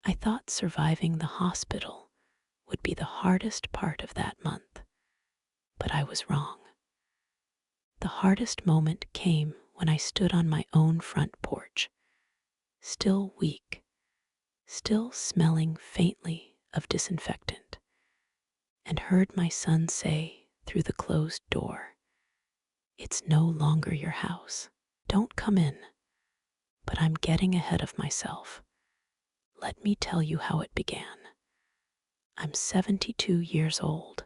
I thought surviving the hospital would be the hardest part of that month, but I was wrong. The hardest moment came when I stood on my own front porch, still weak, still smelling faintly of disinfectant, and heard my son say through the closed door, "It's no longer your house. Don't come in." But I'm getting ahead of myself. Let me tell you how it began. I'm 72 years old,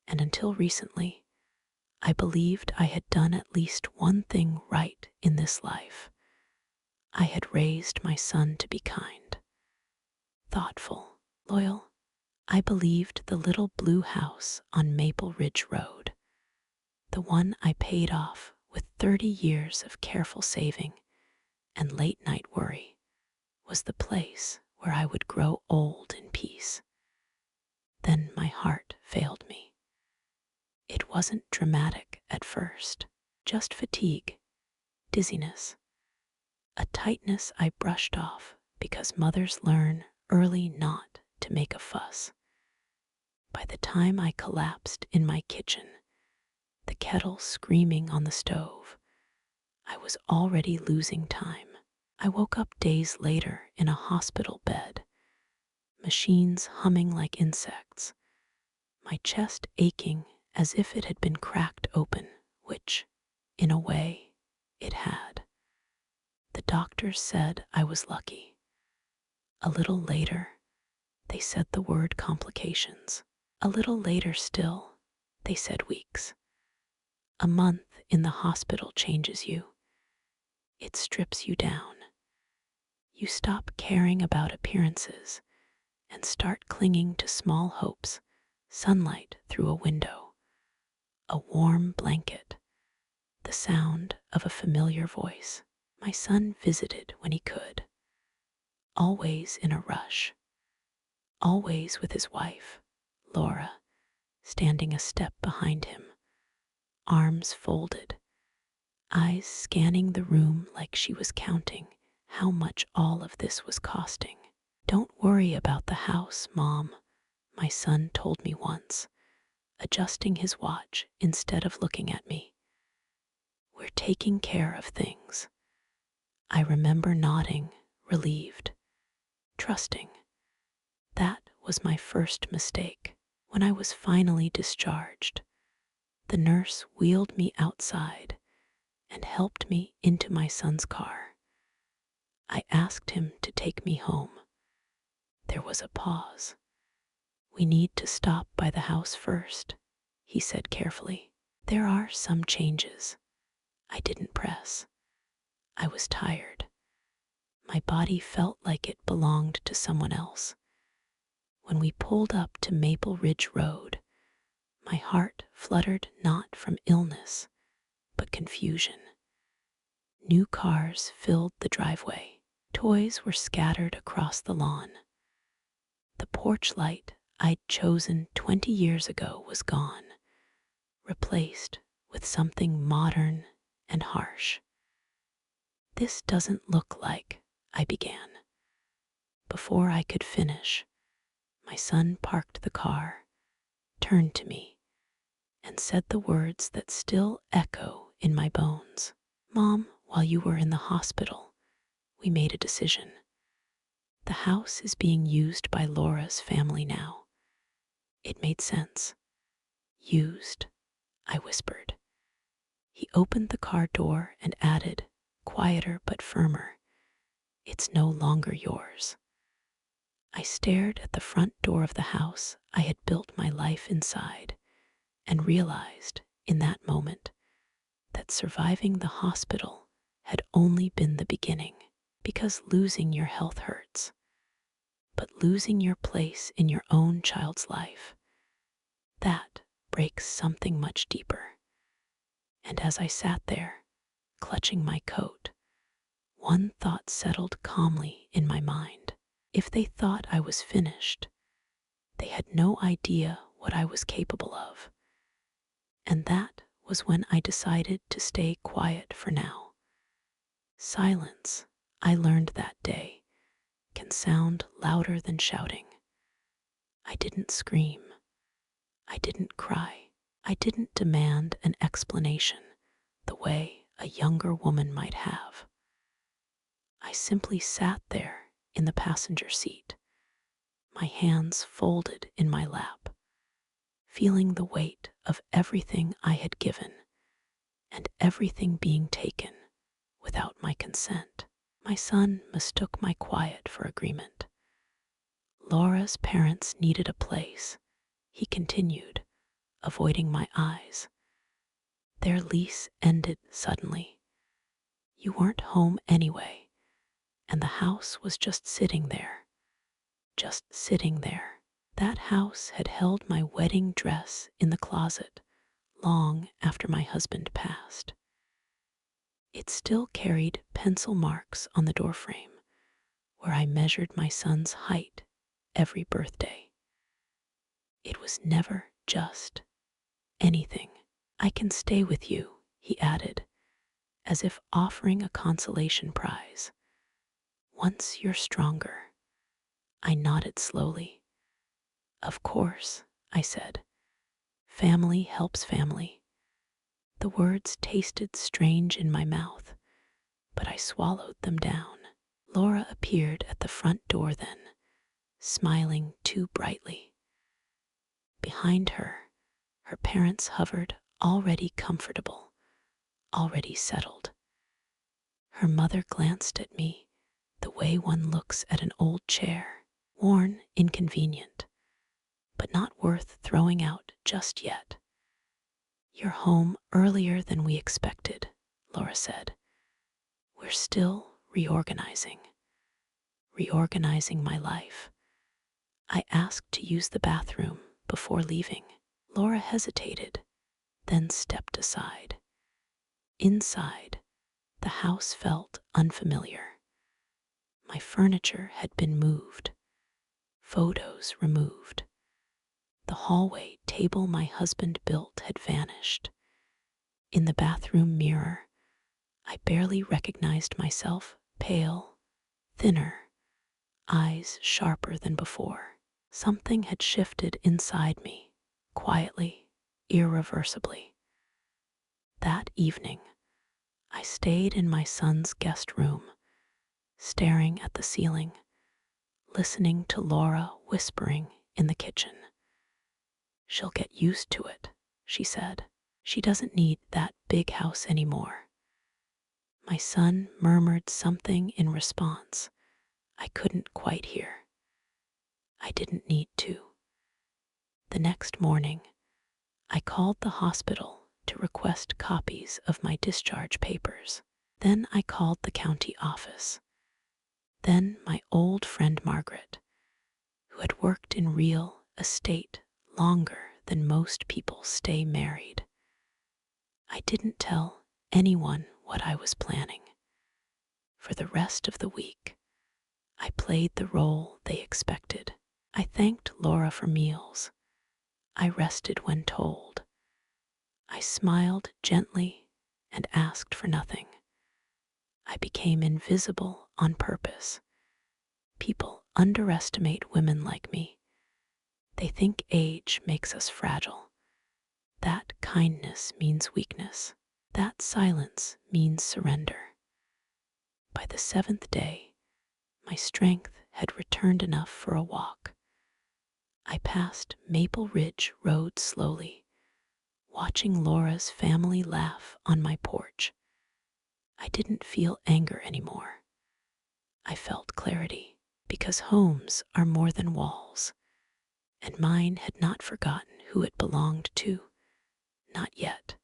and until recently, I believed I had done at least one thing right in this life. I had raised my son to be kind, thoughtful, loyal. I believed the little blue house on Maple Ridge Road, the one I paid off with 30 years of careful saving and late night worry, was the place where I would grow old in peace. Then my heart failed me. It wasn't dramatic at first, just fatigue, dizziness, a tightness I brushed off because mothers learn early not to make a fuss. By the time I collapsed in my kitchen, the kettle screaming on the stove, I was already losing time. I woke up days later in a hospital bed, machines humming like insects, my chest aching as if it had been cracked open, which, in a way, it had. The doctors said I was lucky. A little later, they said the word complications. A little later still, they said weeks. A month in the hospital changes you. It strips you down. You stop caring about appearances and start clinging to small hopes, sunlight through a window, a warm blanket, the sound of a familiar voice. My son visited when he could, always in a rush, always with his wife, Laura, standing a step behind him, arms folded, eyes scanning the room like she was counting how much all of this was costing. "Don't worry about the house, Mom," my son told me once, adjusting his watch instead of looking at me. "We're taking care of things." I remember nodding, relieved, trusting. That was my first mistake. When I was finally discharged, the nurse wheeled me outside and helped me into my son's car. I asked him to take me home. There was a pause. "We need to stop by the house first," he said carefully. "There are some changes." I didn't press. I was tired. My body felt like it belonged to someone else. When we pulled up to Maple Ridge Road, my heart fluttered not from illness, but confusion. New cars filled the driveway. Toys were scattered across the lawn. The porch light I'd chosen 20 years ago was gone, replaced with something modern and harsh. "This doesn't look like," I began. Before I could finish, my son parked the car, turned to me, and said the words that still echo in my bones. "Mom, while you were in the hospital, we made a decision. The house is being used by Laura's family now." It made sense. "Used," I whispered. He opened the car door and added, quieter but firmer, "It's no longer yours." I stared at the front door of the house I had built my life inside and realized in that moment that surviving the hospital had only been the beginning, because losing your health hurts, but losing your place in your own child's life, that breaks something much deeper. And as I sat there, clutching my coat, one thought settled calmly in my mind. If they thought I was finished, they had no idea what I was capable of. And that was when I decided to stay quiet for now. Silence, I learned that day, can sound louder than shouting. I didn't scream. I didn't cry. I didn't demand an explanation the way a younger woman might have. I simply sat there in the passenger seat, my hands folded in my lap, feeling the weight of everything I had given and everything being taken without my consent. My son mistook my quiet for agreement. Laura's parents needed a place, he continued, avoiding my eyes. Their lease ended suddenly. You weren't home anyway, and the house was just sitting there. Just sitting there. That house had held my wedding dress in the closet long after my husband passed. It still carried pencil marks on the doorframe where I measured my son's height every birthday. It was never just anything. I can stay with you, he added, as if offering a consolation prize. Once you're stronger. I nodded slowly. Of course, I said. Family helps family. The words tasted strange in my mouth, but I swallowed them down. Laura appeared at the front door then, smiling too brightly. Behind her, her parents hovered, already comfortable, already settled. Her mother glanced at me the way one looks at an old chair, worn, inconvenient, but not worth throwing out just yet. You're home earlier than we expected, Laura said. We're still reorganizing my life. I asked to use the bathroom before leaving. Laura hesitated, then stepped aside. Inside, the house felt unfamiliar. My furniture had been moved, photos removed. The hallway table my husband built had vanished. In the bathroom mirror, I barely recognized myself, pale, thinner, eyes sharper than before. Something had shifted inside me, quietly, irreversibly. That evening, I stayed in my son's guest room, staring at the ceiling, listening to Laura whispering in the kitchen. She'll get used to it, she said. She doesn't need that big house anymore. My son murmured something in response I couldn't quite hear. I didn't need to. The next morning, I called the hospital to request copies of my discharge papers. Then I called the county office. Then my old friend Margaret, who had worked in real estate longer than most people stay married. I didn't tell anyone what I was planning. For the rest of the week, I played the role they expected. I thanked Laura for meals. I rested when told. I smiled gently and asked for nothing. I became invisible on purpose. People underestimate women like me. They think age makes us fragile. That kindness means weakness. That silence means surrender. By the 7th day, my strength had returned enough for a walk. I passed Maple Ridge Road slowly, watching Laura's family laugh on my porch. I didn't feel anger anymore. I felt clarity, because homes are more than walls, and mine had not forgotten who it belonged to. Not yet,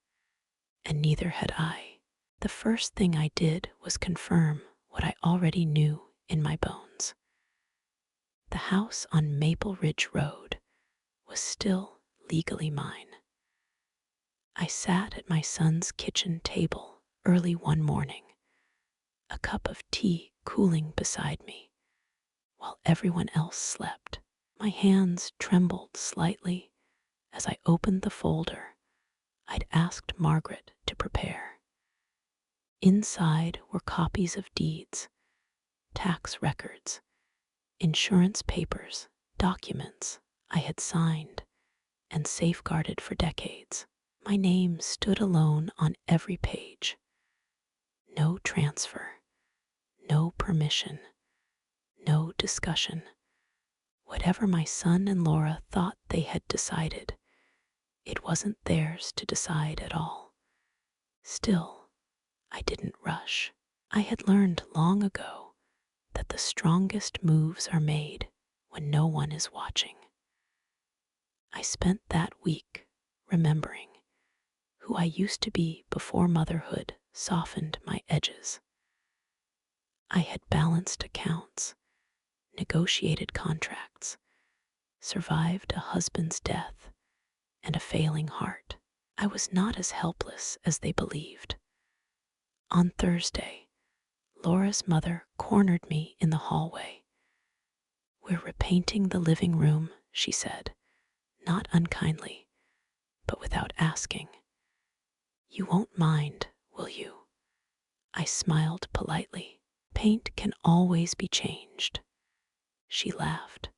and neither had I. The first thing I did was confirm what I already knew in my bones. The house on Maple Ridge Road was still legally mine. I sat at my son's kitchen table early one morning, a cup of tea cooling beside me, while everyone else slept. My hands trembled slightly as I opened the folder I'd asked Margaret to prepare. Inside were copies of deeds, tax records, Insurance papers, documents I had signed and safeguarded for decades. My name stood alone on every page. No transfer, no permission, no discussion. Whatever my son and Laura thought they had decided, it wasn't theirs to decide at all. Still, I didn't rush. I had learned long ago that the strongest moves are made when no one is watching. I spent that week remembering who I used to be before motherhood softened my edges. I had balanced accounts, negotiated contracts, survived a husband's death, and a failing heart. I was not as helpless as they believed. On Thursday, Laura's mother cornered me in the hallway. "We're repainting the living room," she said, not unkindly, but without asking. "You won't mind, will you?" I smiled politely. "Paint can always be changed." She laughed,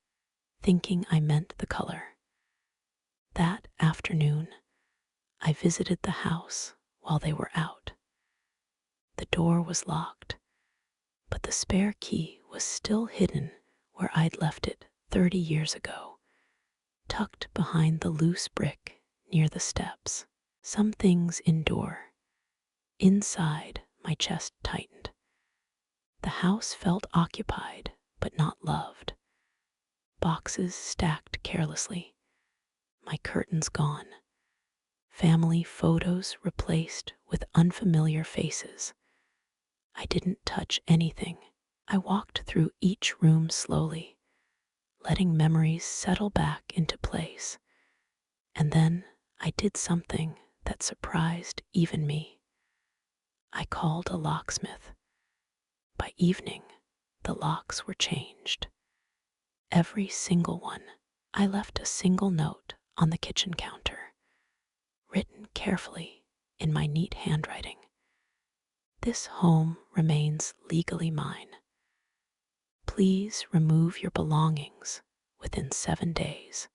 thinking I meant the color. That afternoon, I visited the house while they were out. The door was locked, but the spare key was still hidden where I'd left it 30 years ago, tucked behind the loose brick near the steps. Some things endure. Inside, my chest tightened. The house felt occupied, but not loved. Boxes stacked carelessly, my curtains gone, family photos replaced with unfamiliar faces. I didn't touch anything. I walked through each room slowly, letting memories settle back into place. And then I did something that surprised even me. I called a locksmith. By evening, the locks were changed. Every single one. I left a single note on the kitchen counter, written carefully in my neat handwriting. "This home remains legally mine. Please remove your belongings within 7 days.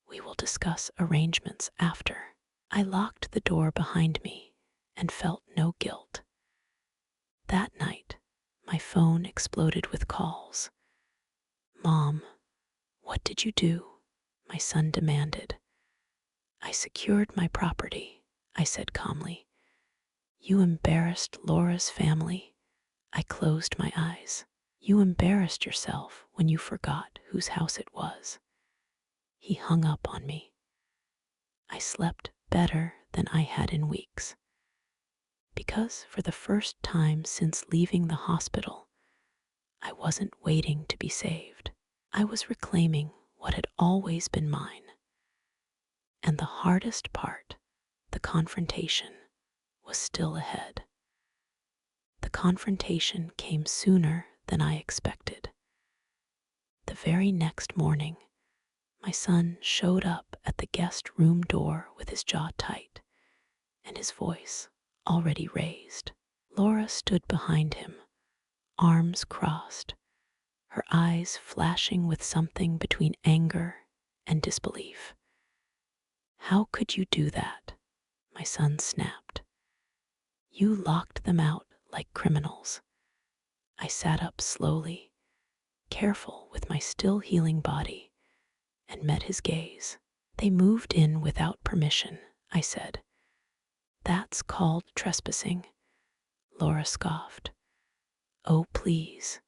We will discuss arrangements after." I locked the door behind me and felt no guilt. That night, my phone exploded with calls. "Mom, what did you do?" my son demanded. "I secured my property," I said calmly. "You embarrassed Laura's family." I closed my eyes. "You embarrassed yourself when you forgot whose house it was." He hung up on me. I slept better than I had in weeks. Because for the first time since leaving the hospital, I wasn't waiting to be saved. I was reclaiming what had always been mine. And the hardest part, the confrontation, was still ahead. The confrontation came sooner than I expected. The very next morning, my son showed up at the guest room door with his jaw tight and his voice already raised. Laura stood behind him, arms crossed, her eyes flashing with something between anger and disbelief. "How could you do that?" my son snapped. "You locked them out like criminals." I sat up slowly, careful with my still healing body, and met his gaze. "They moved in without permission," I said. "That's called trespassing," Laura scoffed. "Oh, please.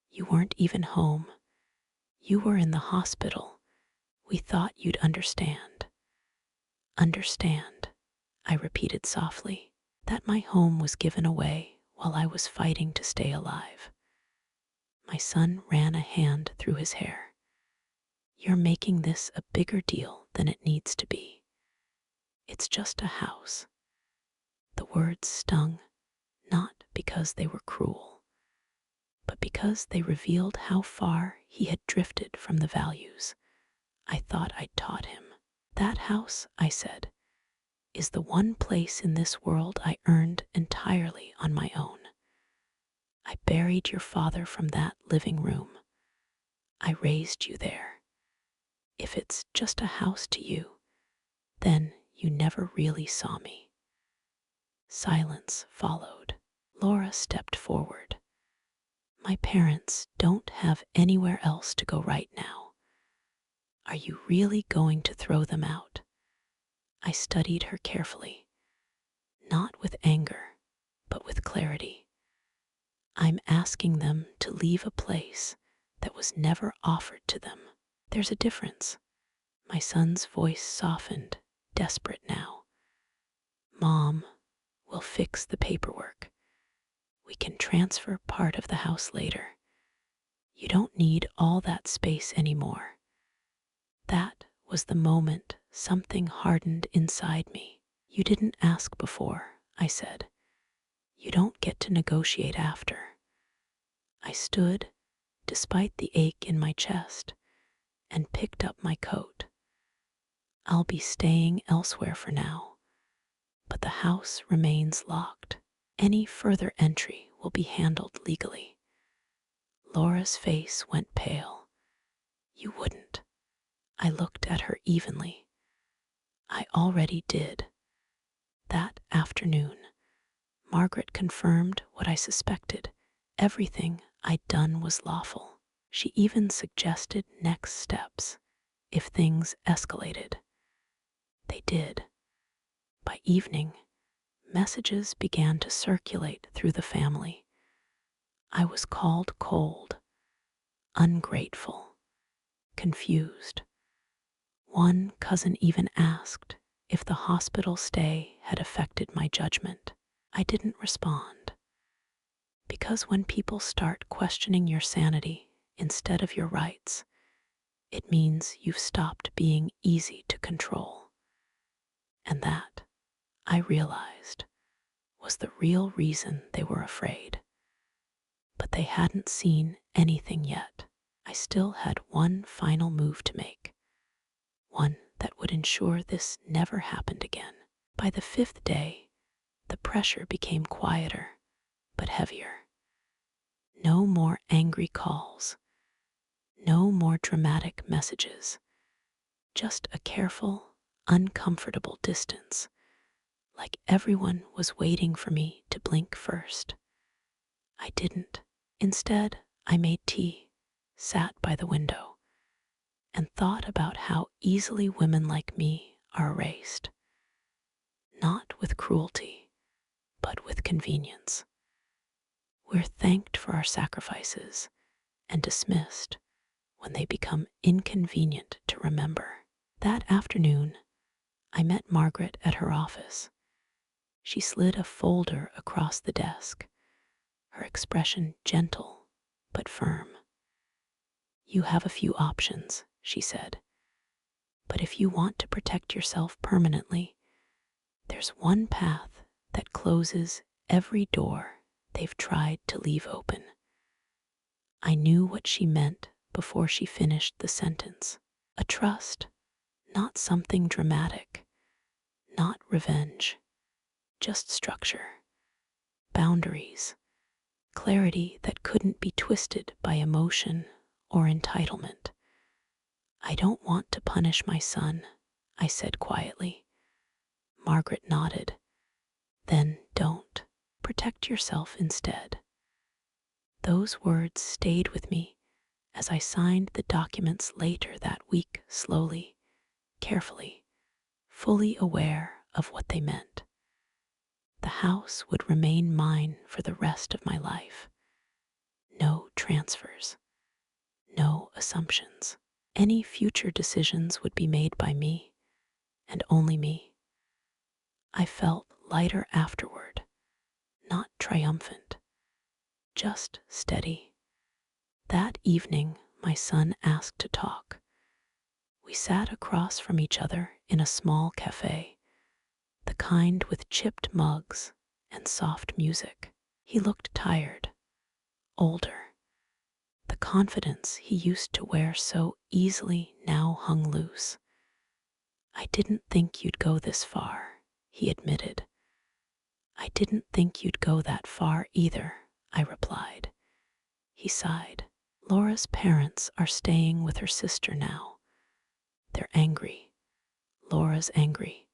You weren't even home. You were in the hospital. We thought you'd understand." "Understand," I repeated softly, "that my home was given away while I was fighting to stay alive." My son ran a hand through his hair. "You're making this a bigger deal than it needs to be. It's just a house." The words stung, not because they were cruel, but because they revealed how far he had drifted from the values I thought I'd taught him. "That house," I said, "is the one place in this world I earned entirely on my own. I buried your father from that living room. I raised you there. If it's just a house to you, then you never really saw me." Silence followed. Laura stepped forward. "My parents don't have anywhere else to go right now. Are you really going to throw them out?" I studied her carefully, not with anger, but with clarity. "I'm asking them to leave a place that was never offered to them. There's a difference." My son's voice softened, desperate now. "Mom, we'll fix the paperwork. We can transfer part of the house later. You don't need all that space anymore." That was the moment something hardened inside me. "You didn't ask before," I said. "You don't get to negotiate after." I stood, despite the ache in my chest, and picked up my coat. "I'll be staying elsewhere for now, but the house remains locked. Any further entry will be handled legally." Laura's face went pale. "You wouldn't." I looked at her evenly. "I already did." That afternoon, Margaret confirmed what I suspected. Everything I'd done was lawful. She even suggested next steps if things escalated. They did. By evening, messages began to circulate through the family. I was called cold, ungrateful, confused. One cousin even asked if the hospital stay had affected my judgment. I didn't respond, because when people start questioning your sanity instead of your rights, it means you've stopped being easy to control. And that, I realized, was the real reason they were afraid. But they hadn't seen anything yet. I still had one final move to make, one that would ensure this never happened again. By the fifth day, the pressure became quieter, but heavier. No more angry calls, no more dramatic messages, just a careful, uncomfortable distance, like everyone was waiting for me to blink first. I didn't. Instead, I made tea, sat by the window, and thought about how easily women like me are erased. Not with cruelty, but with convenience. We're thanked for our sacrifices and dismissed when they become inconvenient to remember. That afternoon, I met Margaret at her office. She slid a folder across the desk, her expression gentle but firm. "You have a few options," she said. "But if you want to protect yourself permanently, there's one path that closes every door they've tried to leave open." I knew what she meant before she finished the sentence. A trust, not something dramatic, not revenge, just structure, boundaries, clarity that couldn't be twisted by emotion or entitlement. "I don't want to punish my son," I said quietly. Margaret nodded. "Then don't. Protect yourself instead." Those words stayed with me as I signed the documents later that week, slowly, carefully, fully aware of what they meant. The house would remain mine for the rest of my life. No transfers, no assumptions. Any future decisions would be made by me, and only me. I felt lighter afterward, not triumphant, just steady. That evening, my son asked to talk. We sat across from each other in a small cafe, the kind with chipped mugs and soft music. He looked tired, older. The confidence he used to wear so easily now hung loose. "I didn't think you'd go this far," he admitted. "I didn't think you'd go that far either," I replied. He sighed. Laura's parents are staying with her sister now. They're angry. Laura's angry.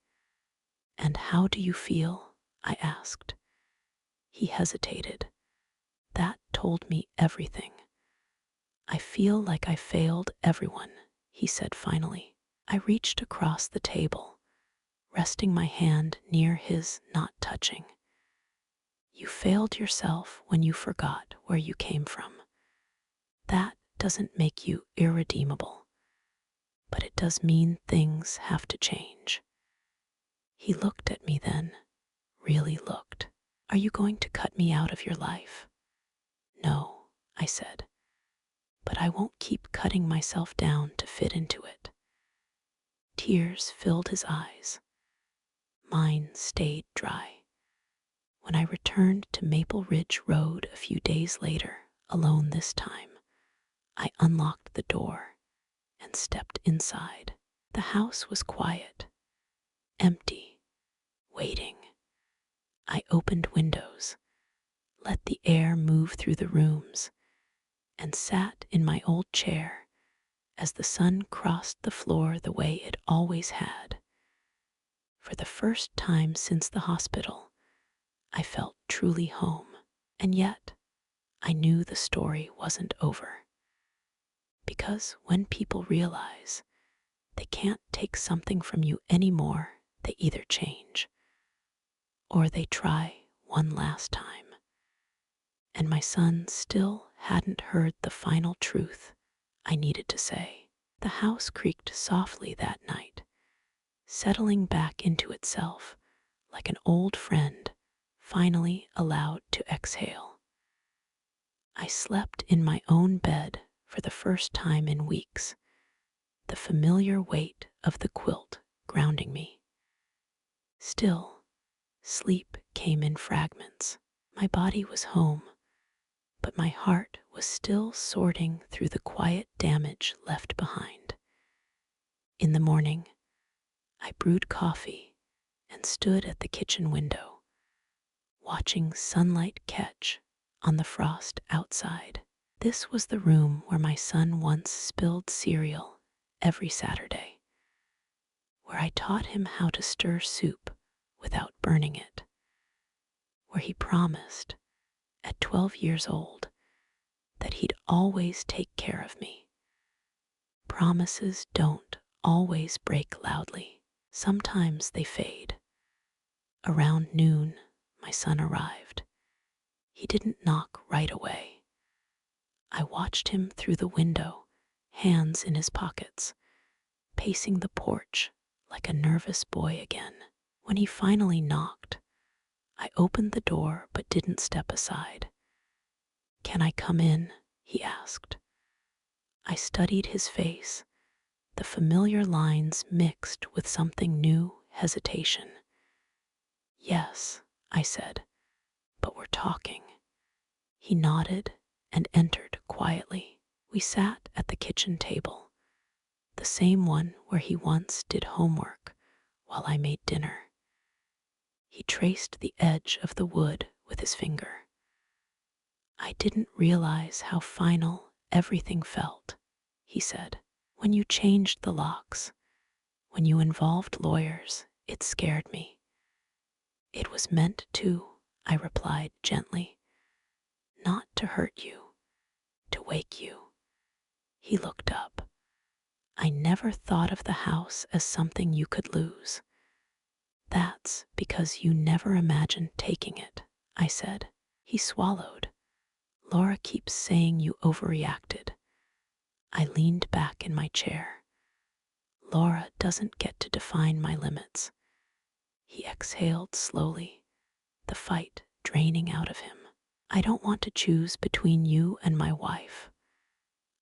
And how do you feel? I asked. He hesitated. That told me everything. I feel like I failed everyone, he said finally. I reached across the table, resting my hand near his, not touching. You failed yourself when you forgot where you came from. That doesn't make you irredeemable, but it does mean things have to change. He looked at me then, really looked. Are you going to cut me out of your life? No, I said, but I won't keep cutting myself down to fit into it. Tears filled his eyes. Mine stayed dry. When I returned to Maple Ridge Road a few days later, alone this time, I unlocked the door and stepped inside. The house was quiet, empty, waiting. I opened windows, let the air move through the rooms, and sat in my old chair as the sun crossed the floor the way it always had. For the first time since the hospital, I felt truly home, and yet I knew the story wasn't over. Because when people realize they can't take something from you anymore, they either change or they try one last time. And my son still hadn't heard the final truth I needed to say. The house creaked softly that night, settling back into itself like an old friend finally allowed to exhale. I slept in my own bed for the first time in weeks, the familiar weight of the quilt grounding me. Still, sleep came in fragments. My body was home, but my heart was still sorting through the quiet damage left behind. In the morning, I brewed coffee and stood at the kitchen window, watching sunlight catch on the frost outside. This was the room where my son once spilled cereal every Saturday, where I taught him how to stir soup without burning it, where he promised, at 12 years old, that he'd always take care of me. Promises don't always break loudly. Sometimes they fade. Around noon, my son arrived. He didn't knock right away. I watched him through the window, hands in his pockets, pacing the porch like a nervous boy again. When he finally knocked, I opened the door but didn't step aside. "Can I come in?" he asked. I studied his face, the familiar lines mixed with something new hesitation. "Yes," I said, "but we're talking." He nodded and entered quietly. We sat at the kitchen table, the same one where he once did homework while I made dinner. He traced the edge of the wood with his finger. "I didn't realize how final everything felt," he said. "When you changed the locks, when you involved lawyers, it scared me." "It was meant to," I replied gently. "Not to hurt you, to wake you." He looked up. "I never thought of the house as something you could lose." "That's because you never imagined taking it," I said. He swallowed. "Laura keeps saying you overreacted." I leaned back in my chair. "Laura doesn't get to define my limits." He exhaled slowly, the fight draining out of him. "I don't want to choose between you and my wife."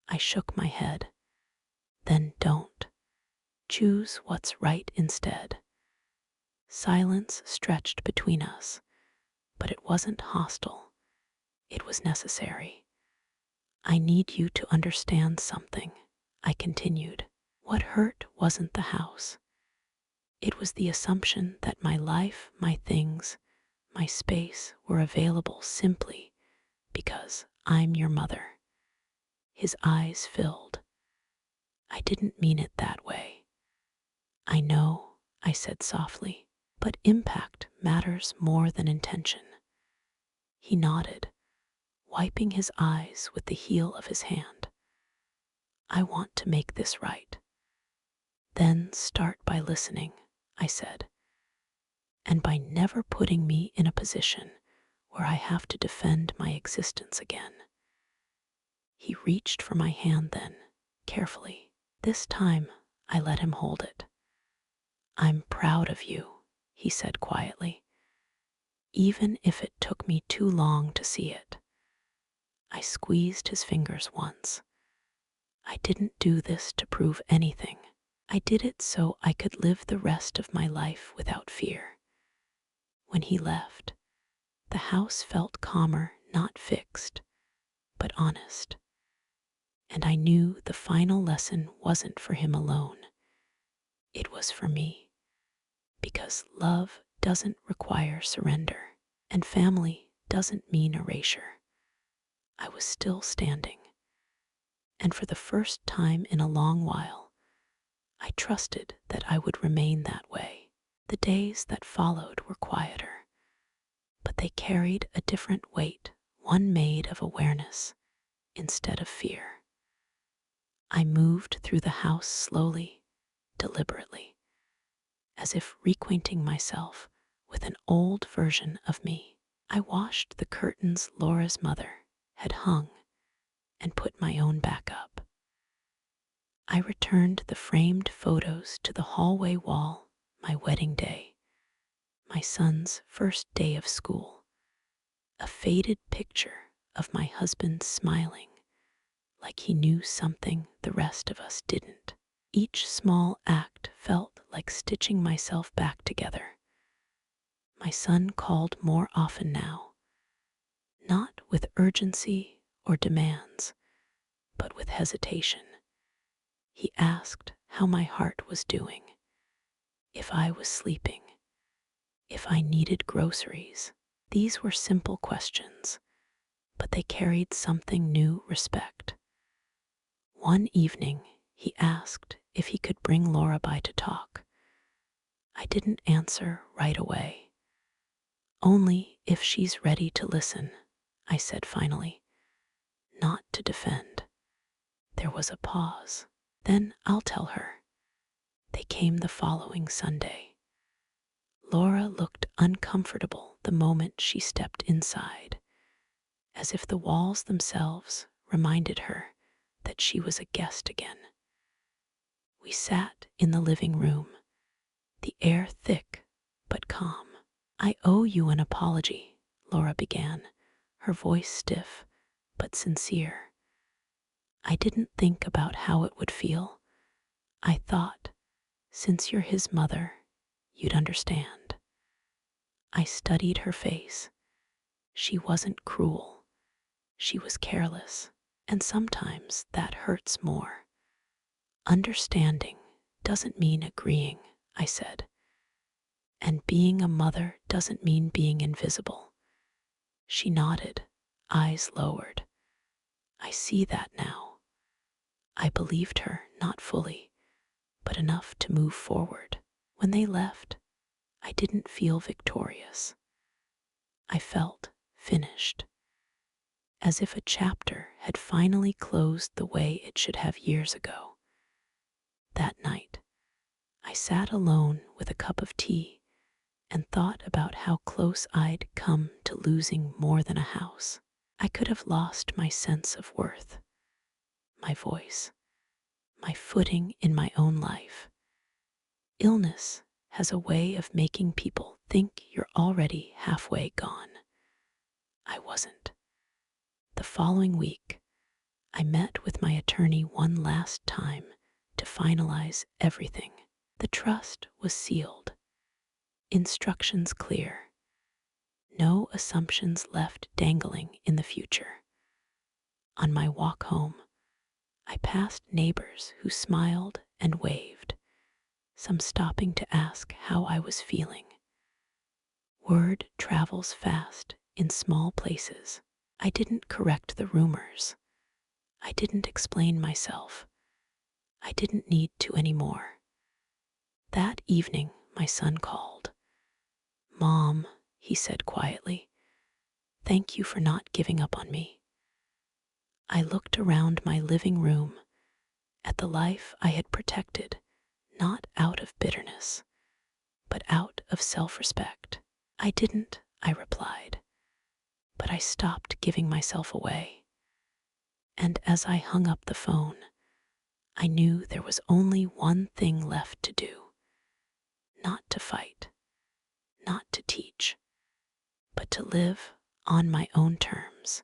I shook my head. "Then don't. Choose what's right instead." Silence stretched between us, but it wasn't hostile. It was necessary. "I need you to understand something," I continued. "What hurt wasn't the house. It was the assumption that my life, my things, my space were available simply because I'm your mother. His eyes filled. I didn't mean it that way. I know, I said softly, but impact matters more than intention. He nodded, wiping his eyes with the heel of his hand. I want to make this right. Then start by listening, I said, and by never putting me in a position where I have to defend my existence again. He reached for my hand then, carefully. This time, I let him hold it. I'm proud of you, he said quietly, even if it took me too long to see it. I squeezed his fingers once. I didn't do this to prove anything. I did it so I could live the rest of my life without fear. When he left, the house felt calmer, not fixed, but honest. And I knew the final lesson wasn't for him alone. It was for me. Because love doesn't require surrender, and family doesn't mean erasure. I was still standing, and for the first time in a long while, I trusted that I would remain that way. The days that followed were quieter, but they carried a different weight, one made of awareness instead of fear. I moved through the house slowly, deliberately, as if reacquainting myself with an old version of me. I washed the curtains Laura's mother had hung and put my own back up. I returned the framed photos to the hallway wall, my wedding day, my son's first day of school, a faded picture of my husband smiling like he knew something the rest of us didn't. Each small act felt like stitching myself back together. My son called more often now, not with urgency or demands, but with hesitation. He asked how my heart was doing, if I was sleeping, if I needed groceries. These were simple questions, but they carried something new: respect. One evening, he asked if he could bring Laura by to talk. I didn't answer right away. Only if she's ready to listen, I said finally, not to defend. There was a pause. Then I'll tell her. They came the following Sunday. Laura looked uncomfortable the moment she stepped inside, as if the walls themselves reminded her that she was a guest again. We sat in the living room, the air thick but calm. I owe you an apology, Laura began, her voice stiff but sincere. I didn't think about how it would feel. I thought, since you're his mother, you'd understand. I studied her face. She wasn't cruel. She was careless, and sometimes that hurts more. Understanding doesn't mean agreeing, I said. And being a mother doesn't mean being invisible. She nodded, eyes lowered. I see that now. I believed her, not fully, but enough to move forward. When they left, I didn't feel victorious. I felt finished, as if a chapter had finally closed the way it should have years ago. That night, I sat alone with a cup of tea and thought about how close I'd come to losing more than a house. I could have lost my sense of worth, my voice, my footing in my own life. Illness has a way of making people think you're already halfway gone. I wasn't. The following week, I met with my attorney one last time to finalize everything. The trust was sealed, instructions clear, no assumptions left dangling in the future. On my walk home, I passed neighbors who smiled and waved, some stopping to ask how I was feeling. Word travels fast in small places. I didn't correct the rumors. I didn't explain myself. I didn't need to anymore. That evening, my son called. "Mom," he said quietly, "thank you for not giving up on me." I looked around my living room at the life I had protected, not out of bitterness, but out of self-respect. "I didn't," I replied, "but I stopped giving myself away." And as I hung up the phone, I knew there was only one thing left to do. Not to fight, not to teach, but to live on my own terms,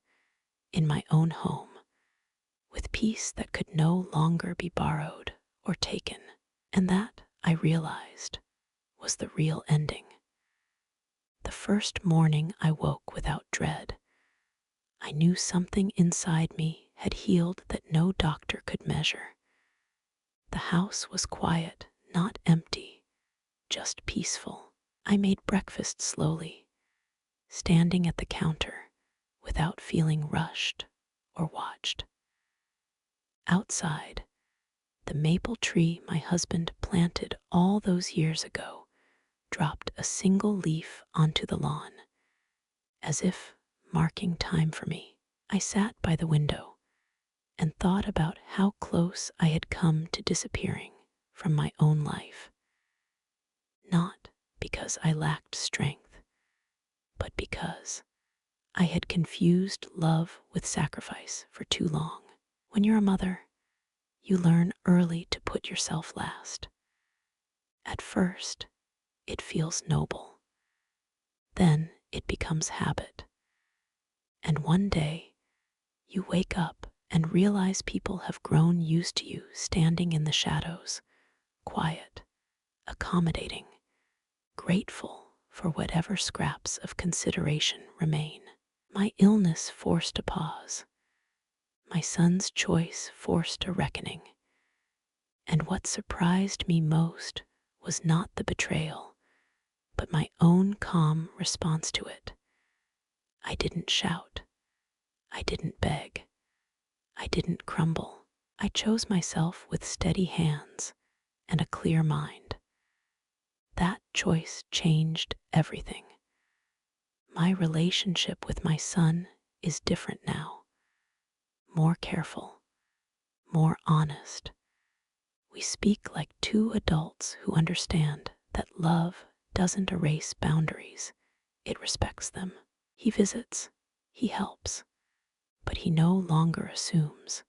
in my own home, with peace that could no longer be borrowed or taken. And that, I realized, was the real ending. The first morning I woke without dread, I knew something inside me had healed that no doctor could measure. The house was quiet, not empty, just peaceful. I made breakfast slowly, standing at the counter without feeling rushed or watched. Outside, the maple tree my husband planted all those years ago dropped a single leaf onto the lawn, as if marking time for me. I sat by the window and thought about how close I had come to disappearing from my own life. Not because I lacked strength, but because I had confused love with sacrifice for too long. When you're a mother, you learn early to put yourself last. At first, it feels noble. Then it becomes habit. And one day, you wake up and realize people have grown used to you standing in the shadows, quiet, accommodating, grateful for whatever scraps of consideration remain. My illness forced a pause. My son's choice forced a reckoning. And what surprised me most was not the betrayal, but my own calm response to it. I didn't shout. I didn't beg. I didn't crumble. I chose myself with steady hands and a clear mind. That choice changed everything. My relationship with my son is different now, more careful, more honest. We speak like two adults who understand that love doesn't erase boundaries, it respects them. He visits, he helps, but he no longer assumes,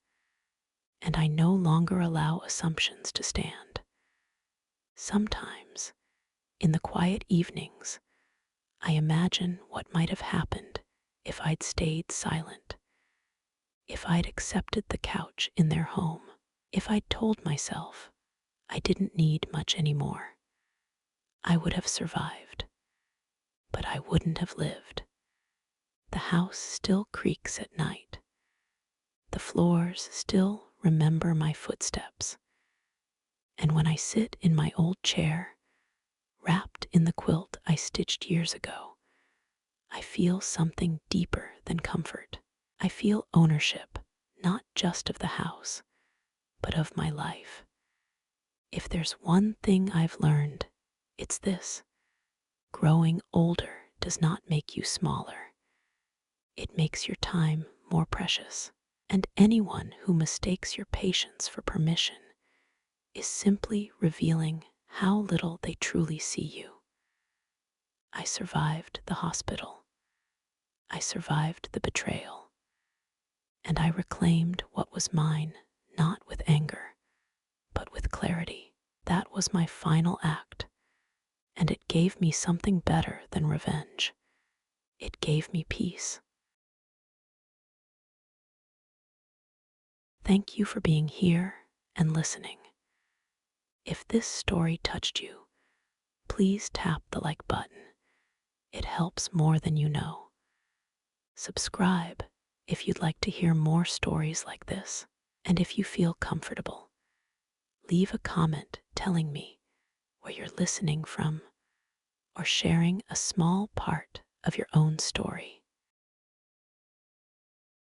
and I no longer allow assumptions to stand. Sometimes, in the quiet evenings, I imagine what might have happened if I'd stayed silent, if I'd accepted the couch in their home, if I'd told myself I didn't need much anymore. I would have survived, but I wouldn't have lived. The house still creaks at night. The floors still remember my footsteps. And when I sit in my old chair, wrapped in the quilt I stitched years ago, I feel something deeper than comfort. I feel ownership, not just of the house, but of my life. If there's one thing I've learned, it's this. Growing older does not make you smaller. It makes your time more precious. And anyone who mistakes your patience for permission is simply revealing how little they truly see you. I survived the hospital. I survived the betrayal. And I reclaimed what was mine, not with anger, but with clarity. That was my final act, and it gave me something better than revenge. It gave me peace. Thank you for being here and listening. If this story touched you, please tap the like button. It helps more than you know. Subscribe if you'd like to hear more stories like this. And if you feel comfortable, leave a comment telling me where you're listening from or sharing a small part of your own story.